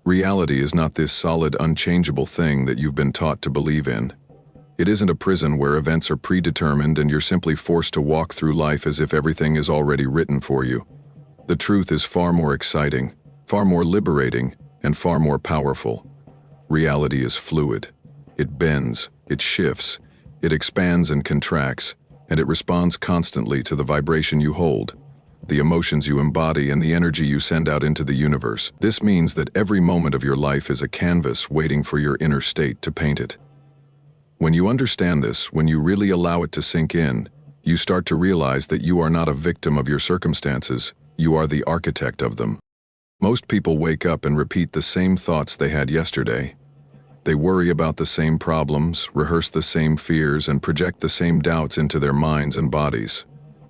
Reality is not this solid, unchangeable thing that you've been taught to believe in. It isn't a prison where events are predetermined and you're simply forced to walk through life as if everything is already written for you. The truth is far more exciting, far more liberating, and far more powerful. Reality is fluid. It bends, it shifts, it expands and contracts, and it responds constantly to the vibration you hold, the emotions you embody, and the energy you send out into the universe. This means that every moment of your life is a canvas waiting for your inner state to paint it. When you understand this, when you really allow it to sink in, you start to realize that you are not a victim of your circumstances, you are the architect of them. Most people wake up and repeat the same thoughts they had yesterday. They worry about the same problems, rehearse the same fears, and project the same doubts into their minds and bodies.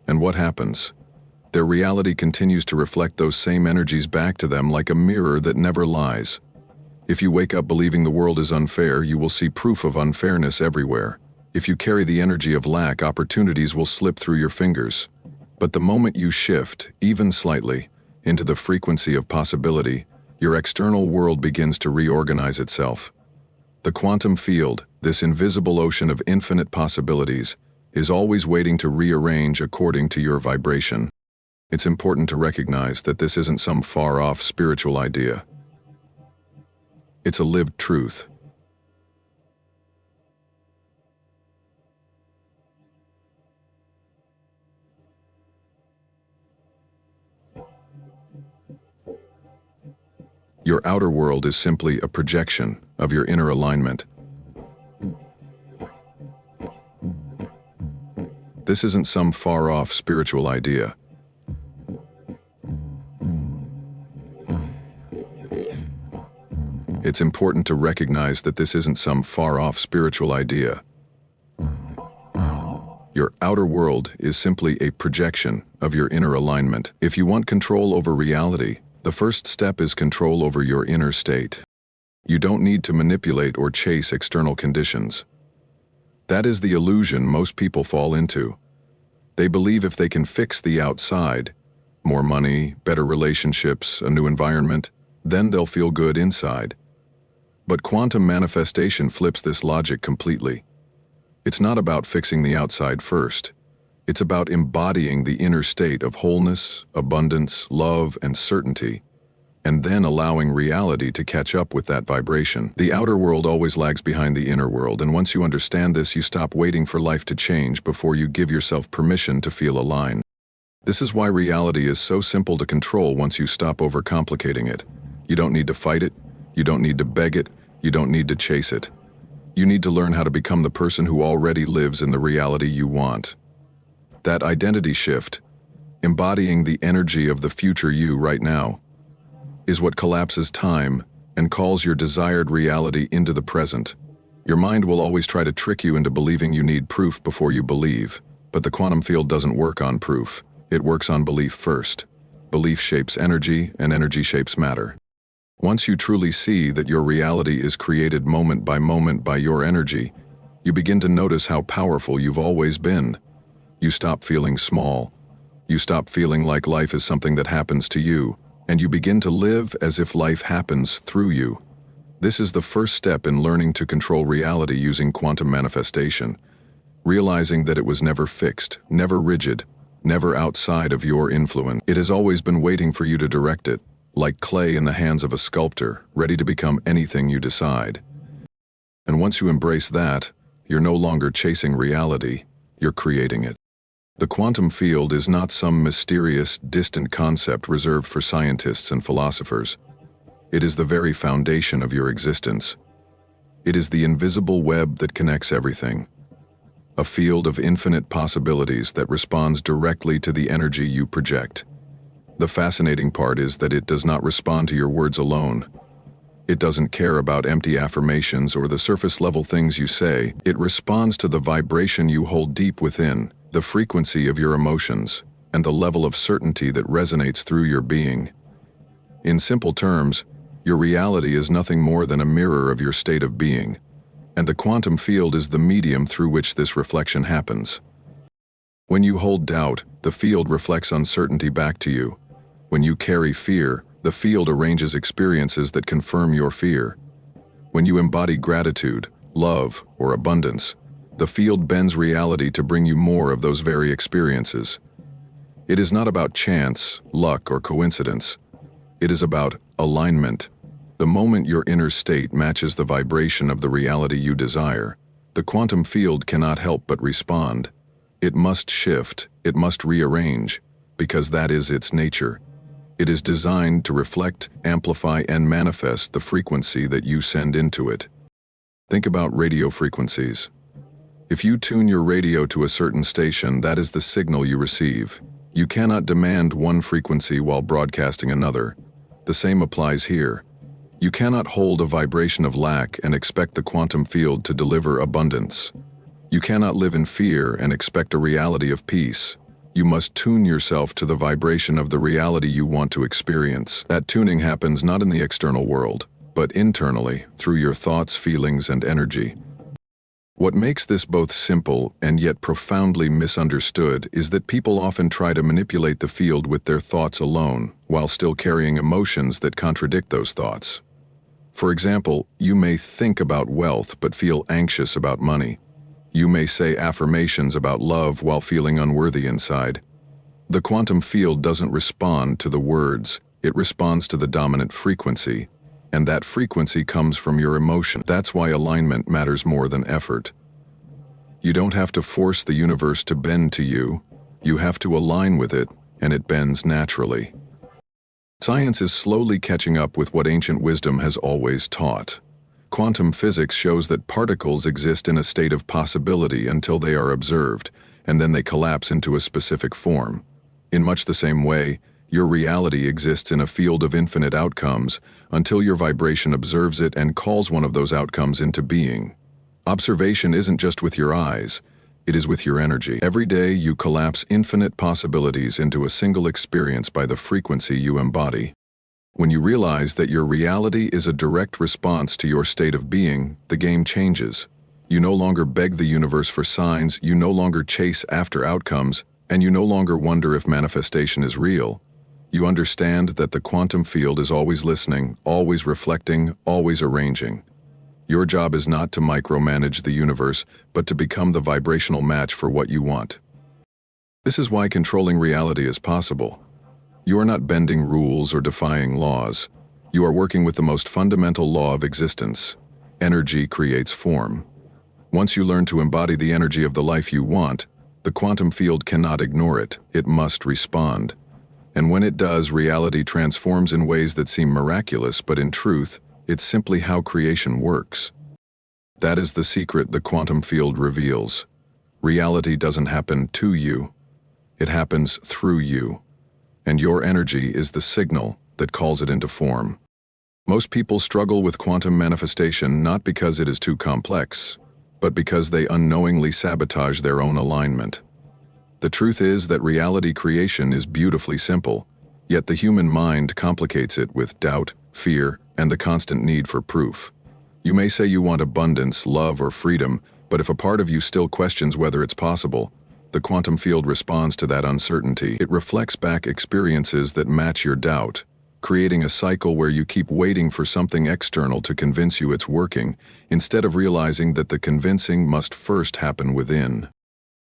And what happens? Their reality continues to reflect those same energies back to them like a mirror that never lies. If you wake up believing the world is unfair, you will see proof of unfairness everywhere. If you carry the energy of lack, opportunities will slip through your fingers. But the moment you shift, even slightly, into the frequency of possibility, your external world begins to reorganize itself. The quantum field, this invisible ocean of infinite possibilities, is always waiting to rearrange according to your vibration. It's important to recognize that this isn't some far-off spiritual idea. It's a lived truth. Your outer world is simply a projection of your inner alignment. This isn't some far-off spiritual idea. It's important to recognize that this isn't some far-off spiritual idea. Your outer world is simply a projection of your inner alignment. If you want control over reality, the first step is control over your inner state. You don't need to manipulate or chase external conditions. That is the illusion most people fall into. They believe if they can fix the outside, more money, better relationships, a new environment, then they'll feel good inside. But quantum manifestation flips this logic completely. It's not about fixing the outside first. It's about embodying the inner state of wholeness, abundance, love, and certainty, and then allowing reality to catch up with that vibration. The outer world always lags behind the inner world, and once you understand this, you stop waiting for life to change before you give yourself permission to feel aligned. This is why reality is so simple to control once you stop overcomplicating it. You don't need to fight it, you don't need to beg it, you don't need to chase it. You need to learn how to become the person who already lives in the reality you want. That identity shift, embodying the energy of the future you right now, is what collapses time and calls your desired reality into the present. Your mind will always try to trick you into believing you need proof before you believe, but the quantum field doesn't work on proof. It works on belief first. Belief shapes energy, and energy shapes matter. Once you truly see that your reality is created moment by your energy, you begin to notice how powerful you've always been. You stop feeling small. You stop feeling like life is something that happens to you, and you begin to live as if life happens through you. This is the first step in learning to control reality using quantum manifestation, realizing that it was never fixed, never rigid, never outside of your influence. It has always been waiting for you to direct it, like clay in the hands of a sculptor, ready to become anything you decide. And once you embrace that, you're no longer chasing reality, you're creating it. The quantum field is not some mysterious, distant concept reserved for scientists and philosophers. It is the very foundation of your existence. It is the invisible web that connects everything. A field of infinite possibilities that responds directly to the energy you project. The fascinating part is that it does not respond to your words alone. It doesn't care about empty affirmations or the surface-level things you say. It responds to the vibration you hold deep within, the frequency of your emotions, and the level of certainty that resonates through your being. In simple terms, your reality is nothing more than a mirror of your state of being, and the quantum field is the medium through which this reflection happens. When you hold doubt, the field reflects uncertainty back to you. When you carry fear, The field arranges experiences that confirm your fear. When you embody gratitude, love, or abundance, the field bends reality to bring you more of those very experiences. It is not about chance, luck, or coincidence. It is about alignment. The moment your inner state matches the vibration of the reality you desire, the quantum field cannot help but respond. It must shift, it must rearrange, because that is its nature. It is designed to reflect, amplify, and manifest the frequency that you send into it. Think about radio frequencies. If you tune your radio to a certain station, that is the signal you receive. You cannot demand one frequency while broadcasting another. The same applies here. You cannot hold a vibration of lack and expect the quantum field to deliver abundance. You cannot live in fear and expect a reality of peace. You must tune yourself to the vibration of the reality you want to experience. That tuning happens not in the external world, but internally, through your thoughts, feelings, and energy. What makes this both simple and yet profoundly misunderstood is that people often try to manipulate the field with their thoughts alone, while still carrying emotions that contradict those thoughts. For example, you may think about wealth but feel anxious about money. You may say affirmations about love while feeling unworthy inside. The quantum field doesn't respond to the words, it responds to the dominant frequency. And that frequency comes from your emotion. That's why alignment matters more than effort. You don't have to force the universe to bend to you. You have to align with it, and it bends naturally. Science is slowly catching up with what ancient wisdom has always taught. Quantum physics shows that particles exist in a state of possibility until they are observed, and then they collapse into a specific form. In much the same way, your reality exists in a field of infinite outcomes until your vibration observes it and calls one of those outcomes into being. Observation isn't just with your eyes, it is with your energy. Every day you collapse infinite possibilities into a single experience by the frequency you embody. When you realize that your reality is a direct response to your state of being, the game changes. You no longer beg the universe for signs, you no longer chase after outcomes, and you no longer wonder if manifestation is real. You understand that the quantum field is always listening, always reflecting, always arranging. Your job is not to micromanage the universe, but to become the vibrational match for what you want. This is why controlling reality is possible. You are not bending rules or defying laws. You are working with the most fundamental law of existence. Energy creates form. Once you learn to embody the energy of the life you want, the quantum field cannot ignore it. It must respond. And when it does, reality transforms in ways that seem miraculous, but in truth, it's simply how creation works. That is the secret the quantum field reveals. Reality doesn't happen to you. It happens through you. And your energy is the signal that calls it into form. Most people struggle with quantum manifestation not because it is too complex, but because they unknowingly sabotage their own alignment. The truth is that reality creation is beautifully simple, yet the human mind complicates it with doubt, fear, and the constant need for proof. You may say you want abundance, love, or freedom, but if a part of you still questions whether it's possible, the quantum field responds to that uncertainty. It reflects back experiences that match your doubt, creating a cycle where you keep waiting for something external to convince you it's working, instead of realizing that the convincing must first happen within.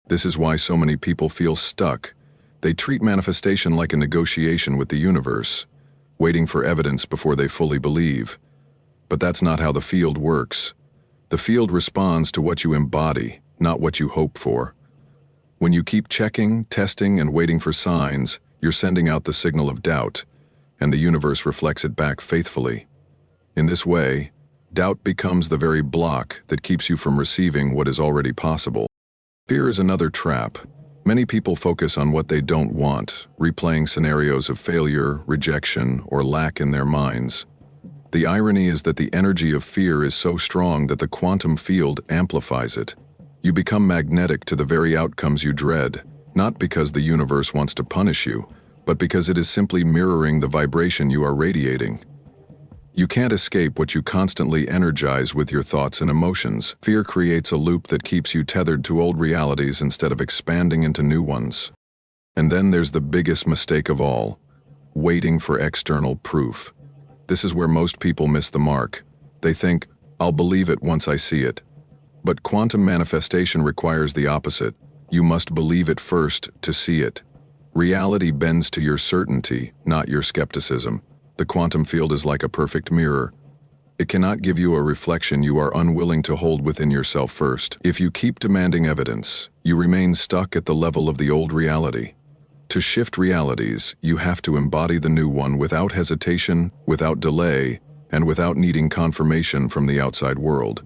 This is why so many people feel stuck. They treat manifestation like a negotiation with the universe, waiting for evidence before they fully believe. But that's not how the field works. The field responds to what you embody, not what you hope for. When you keep checking, testing, and waiting for signs, you're sending out the signal of doubt, and the universe reflects it back faithfully. In this way, doubt becomes the very block that keeps you from receiving what is already possible. Fear is another trap. Many people focus on what they don't want, replaying scenarios of failure, rejection, or lack in their minds. The irony is that the energy of fear is so strong that the quantum field amplifies it. You become magnetic to the very outcomes you dread, not because the universe wants to punish you, but because it is simply mirroring the vibration you are radiating. You can't escape what you constantly energize with your thoughts and emotions. Fear creates a loop that keeps you tethered to old realities instead of expanding into new ones. And then there's the biggest mistake of all. waiting for external proof. This is where most people miss the mark. They think, "I'll believe it once I see it." But quantum manifestation requires the opposite. You must believe it first to see it. Reality bends to your certainty, not your skepticism. The quantum field is like a perfect mirror. It cannot give you a reflection you are unwilling to hold within yourself first. If you keep demanding evidence, you remain stuck at the level of the old reality. To shift realities, you have to embody the new one without hesitation, without delay, and without needing confirmation from the outside world.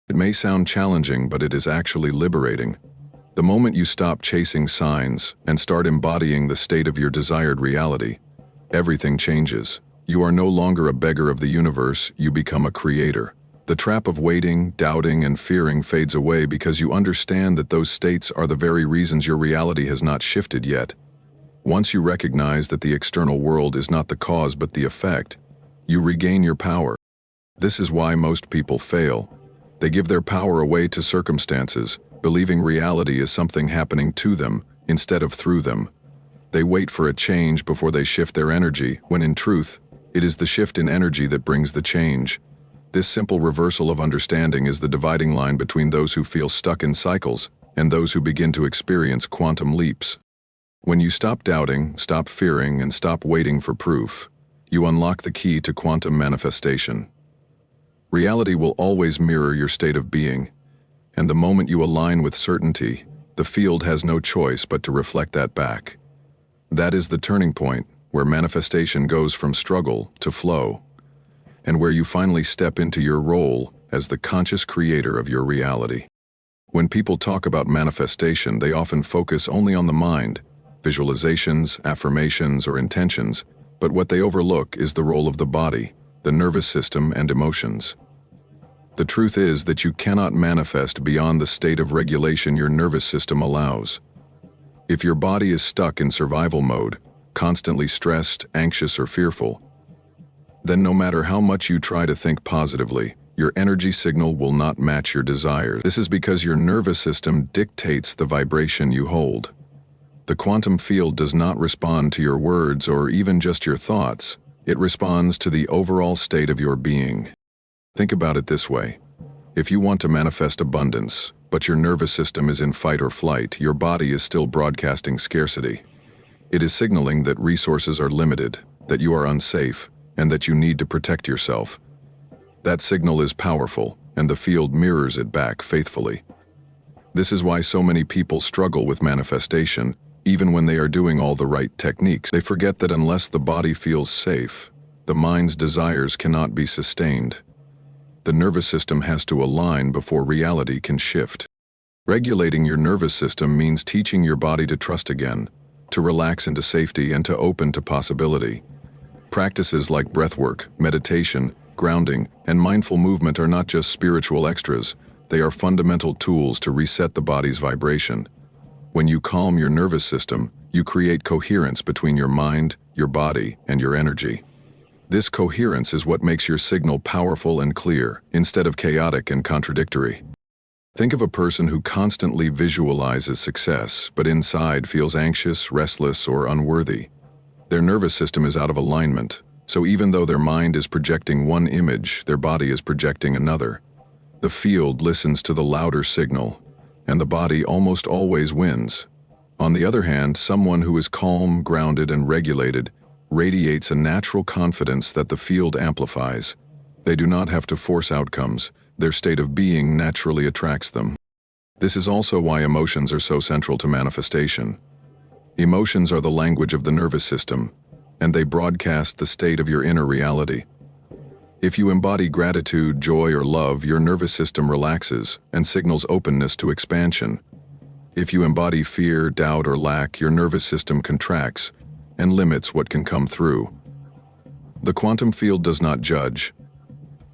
It may sound challenging, but it is actually liberating. The moment you stop chasing signs and start embodying the state of your desired reality, everything changes. You are no longer a beggar of the universe, you become a creator. The trap of waiting, doubting, and fearing fades away because you understand that those states are the very reasons your reality has not shifted yet. Once you recognize that the external world is not the cause but the effect, you regain your power. This is why most people fail. They give their power away to circumstances, believing reality is something happening to them instead of through them. They wait for a change before they shift their energy, when in truth, it is the shift in energy that brings the change. This simple reversal of understanding is the dividing line between those who feel stuck in cycles and those who begin to experience quantum leaps. When you stop doubting, stop fearing, and stop waiting for proof, you unlock the key to quantum manifestation. Reality will always mirror your state of being, and the moment you align with certainty, the field has no choice but to reflect that back. That is the turning point, where manifestation goes from struggle to flow, and where you finally step into your role as the conscious creator of your reality. When people talk about manifestation, they often focus only on the mind, visualizations, affirmations, or intentions, but what they overlook is the role of the body, the nervous system, and emotions. The truth is that you cannot manifest beyond the state of regulation your nervous system allows. If your body is stuck in survival mode, constantly stressed, anxious, or fearful, then no matter how much you try to think positively, your energy signal will not match your desires. This is because your nervous system dictates the vibration you hold. The quantum field does not respond to your words or even just your thoughts. It responds to the overall state of your being. Think about it this way. If you want to manifest abundance, but your nervous system is in fight or flight, your body is still broadcasting scarcity. It is signaling that resources are limited, that you are unsafe, and that you need to protect yourself. That signal is powerful, and the field mirrors it back faithfully. This is why so many people struggle with manifestation, even when they are doing all the right techniques. They forget that unless the body feels safe, the mind's desires cannot be sustained. The nervous system has to align before reality can shift. Regulating your nervous system means teaching your body to trust again, to relax into safety, and to open to possibility. Practices like breathwork, meditation, grounding, and mindful movement are not just spiritual extras, they are fundamental tools to reset the body's vibration. When you calm your nervous system, you create coherence between your mind, your body, and your energy. This coherence is what makes your signal powerful and clear, instead of chaotic and contradictory. Think of a person who constantly visualizes success, but inside feels anxious, restless, or unworthy. Their nervous system is out of alignment, so even though their mind is projecting one image, their body is projecting another. The field listens to the louder signal, and the body almost always wins. On the other hand, someone who is calm, grounded, and regulated radiates a natural confidence that the field amplifies. They do not have to force outcomes. Their state of being naturally attracts them. This is also why emotions are so central to manifestation. Emotions are the language of the nervous system, and they broadcast the state of your inner reality. If you embody gratitude, joy, or love, your nervous system relaxes and signals openness to expansion. If you embody fear, doubt, or lack, your nervous system contracts and limits what can come through. The quantum field does not judge.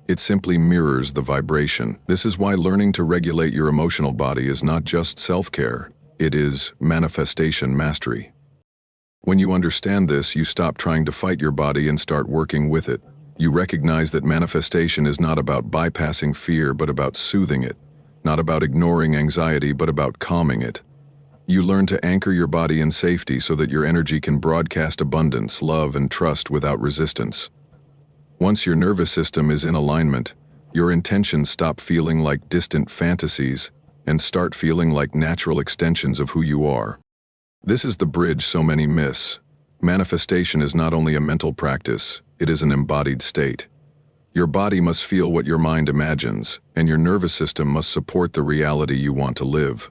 It simply mirrors the vibration. This is why learning to regulate your emotional body is not just self-care, it is manifestation mastery. When you understand this, you stop trying to fight your body and start working with it. You recognize that manifestation is not about bypassing fear, but about soothing it. Not about ignoring anxiety, but about calming it. You learn to anchor your body in safety so that your energy can broadcast abundance, love, and trust without resistance. Once your nervous system is in alignment, your intentions stop feeling like distant fantasies and start feeling like natural extensions of who you are. This is the bridge so many miss. Manifestation is not only a mental practice, it is an embodied state. Your body must feel what your mind imagines, and your nervous system must support the reality you want to live.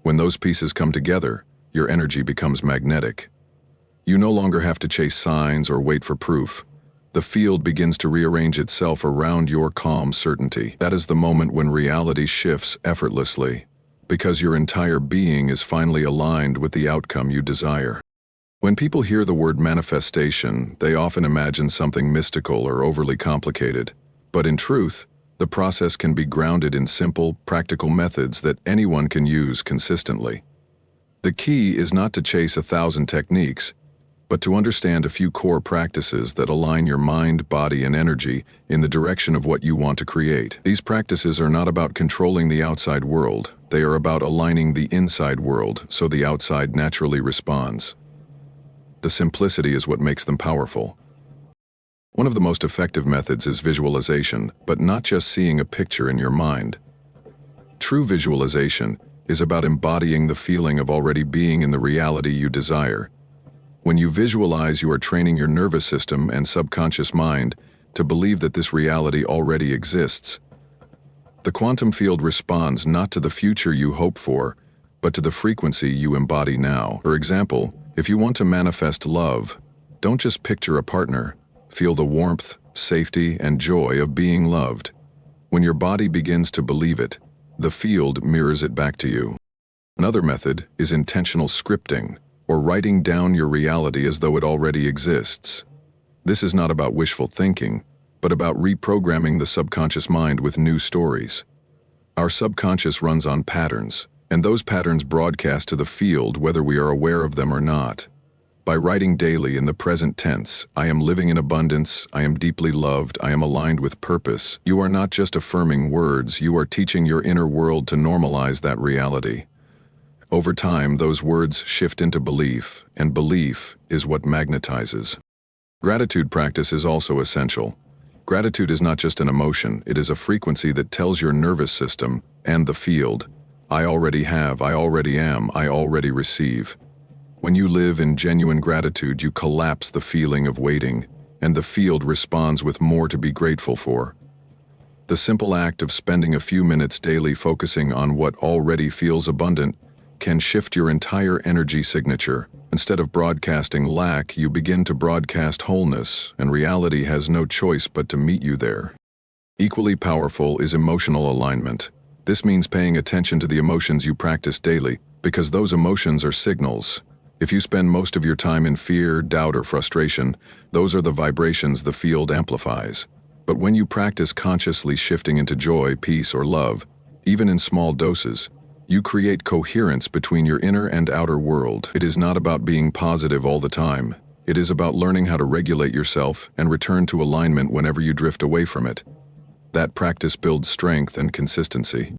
When those pieces come together, your energy becomes magnetic. You no longer have to chase signs or wait for proof. The field begins to rearrange itself around your calm certainty. That is the moment when reality shifts effortlessly, because your entire being is finally aligned with the outcome you desire. When people hear the word manifestation, they often imagine something mystical or overly complicated. But in truth, the process can be grounded in simple, practical methods that anyone can use consistently. The key is not to chase 1,000 techniques, but to understand a few core practices that align your mind, body, and energy in the direction of what you want to create. These practices are not about controlling the outside world. They are about aligning the inside world so the outside naturally responds. The simplicity is what makes them powerful. One of the most effective methods is visualization, but not just seeing a picture in your mind. True visualization is about embodying the feeling of already being in the reality you desire. When you visualize, you are training your nervous system and subconscious mind to believe that this reality already exists. The quantum field responds not to the future you hope for, but to the frequency you embody now. For example, if you want to manifest love, don't just picture a partner. Feel the warmth, safety, and joy of being loved. When your body begins to believe it, the field mirrors it back to you. Another method is intentional scripting, or writing down your reality as though it already exists. This is not about wishful thinking, but about reprogramming the subconscious mind with new stories. Our subconscious runs on patterns, and those patterns broadcast to the field whether we are aware of them or not. By writing daily in the present tense, I am living in abundance, I am deeply loved, I am aligned with purpose, you are not just affirming words, you are teaching your inner world to normalize that reality. Over time, those words shift into belief, and belief is what magnetizes. Gratitude practice is also essential. Gratitude is not just an emotion, it is a frequency that tells your nervous system and the field, I already have, I already am, I already receive. When you live in genuine gratitude, you collapse the feeling of waiting, and the field responds with more to be grateful for. The simple act of spending a few minutes daily focusing on what already feels abundant can shift your entire energy signature. Instead of broadcasting lack, you begin to broadcast wholeness, and reality has no choice but to meet you there. Equally powerful is emotional alignment. This means paying attention to the emotions you practice daily, because those emotions are signals. If you spend most of your time in fear, doubt, or frustration, those are the vibrations the field amplifies. But when you practice consciously shifting into joy, peace, or love, even in small doses, you create coherence between your inner and outer world. It is not about being positive all the time. It is about learning how to regulate yourself and return to alignment whenever you drift away from it. That practice builds strength and consistency.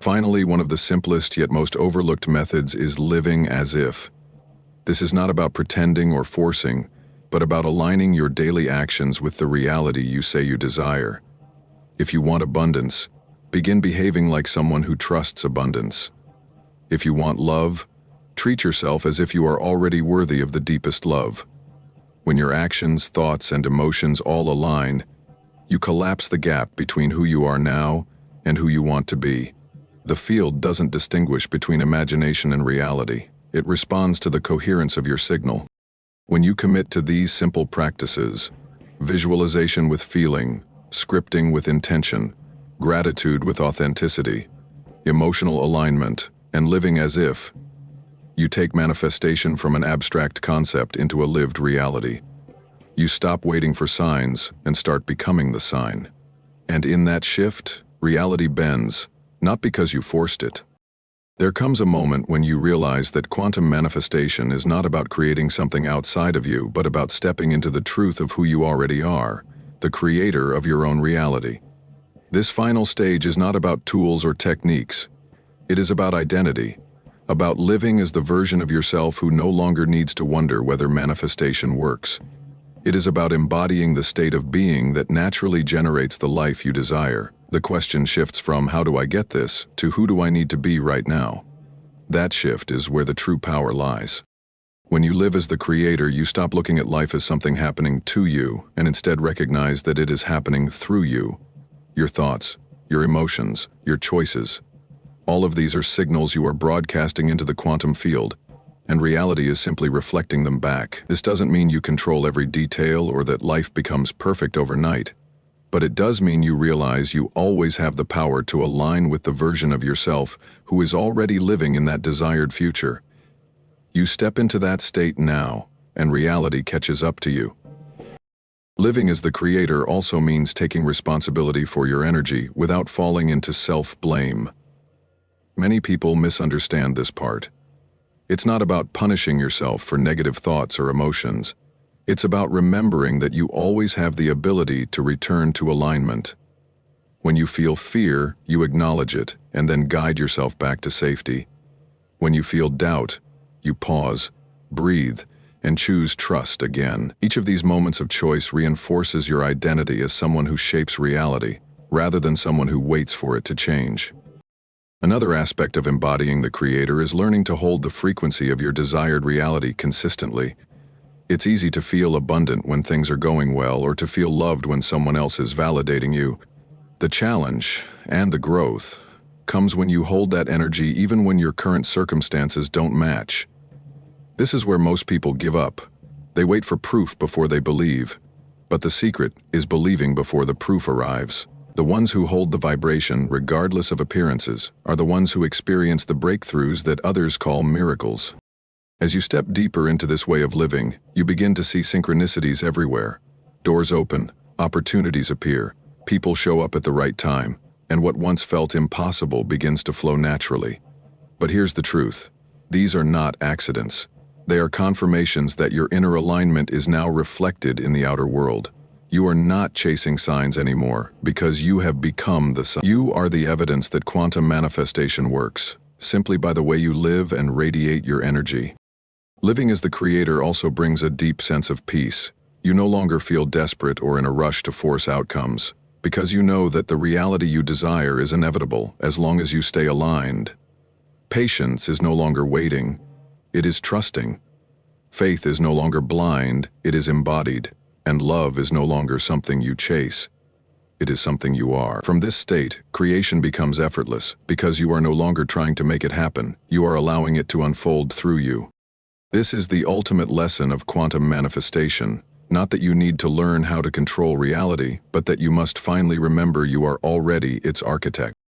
Finally, one of the simplest yet most overlooked methods is living as if. This is not about pretending or forcing, but about aligning your daily actions with the reality you say you desire. If you want abundance, begin behaving like someone who trusts abundance. If you want love, treat yourself as if you are already worthy of the deepest love. When your actions, thoughts, and emotions all align, you collapse the gap between who you are now and who you want to be. The field doesn't distinguish between imagination and reality. It responds to the coherence of your signal. When you commit to these simple practices, visualization with feeling, scripting with intention, gratitude with authenticity, emotional alignment, and living as if, you take manifestation from an abstract concept into a lived reality. You stop waiting for signs and start becoming the sign. And in that shift, reality bends, not because you forced it. There comes a moment when you realize that quantum manifestation is not about creating something outside of you, but about stepping into the truth of who you already are, the creator of your own reality. This final stage is not about tools or techniques. It is about identity, about living as the version of yourself who no longer needs to wonder whether manifestation works. It is about embodying the state of being that naturally generates the life you desire. The question shifts from "how do I get this" to "who do I need to be right now?" That shift is where the true power lies. When you live as the creator, you stop looking at life as something happening to you and instead recognize that it is happening through you. Your thoughts, your emotions, your choices. All of these are signals you are broadcasting into the quantum field, and reality is simply reflecting them back. This doesn't mean you control every detail or that life becomes perfect overnight, but it does mean you realize you always have the power to align with the version of yourself who is already living in that desired future. You step into that state now, and reality catches up to you. Living as the creator also means taking responsibility for your energy without falling into self-blame. Many people misunderstand this part. It's not about punishing yourself for negative thoughts or emotions. It's about remembering that you always have the ability to return to alignment. When you feel fear, you acknowledge it and then guide yourself back to safety. When you feel doubt, you pause, breathe, and choose trust again. Each of these moments of choice reinforces your identity as someone who shapes reality, rather than someone who waits for it to change. Another aspect of embodying the creator is learning to hold the frequency of your desired reality consistently. It's easy to feel abundant when things are going well or to feel loved when someone else is validating you. The challenge, and the growth, comes when you hold that energy even when your current circumstances don't match. This is where most people give up. They wait for proof before they believe. But the secret is believing before the proof arrives. The ones who hold the vibration, regardless of appearances, are the ones who experience the breakthroughs that others call miracles. As you step deeper into this way of living, you begin to see synchronicities everywhere. Doors open, opportunities appear, people show up at the right time, and what once felt impossible begins to flow naturally. But here's the truth. These are not accidents. They are confirmations that your inner alignment is now reflected in the outer world. You are not chasing signs anymore because you have become the sign. You are the evidence that quantum manifestation works, simply by the way you live and radiate your energy. Living as the creator also brings a deep sense of peace. You no longer feel desperate or in a rush to force outcomes, because you know that the reality you desire is inevitable as long as you stay aligned. Patience is no longer waiting. It is trusting. Faith is no longer blind, it is embodied. And love is no longer something you chase. It is something you are. From this state, creation becomes effortless, because you are no longer trying to make it happen, you are allowing it to unfold through you. This is the ultimate lesson of quantum manifestation. Not that you need to learn how to control reality, but that you must finally remember you are already its architect.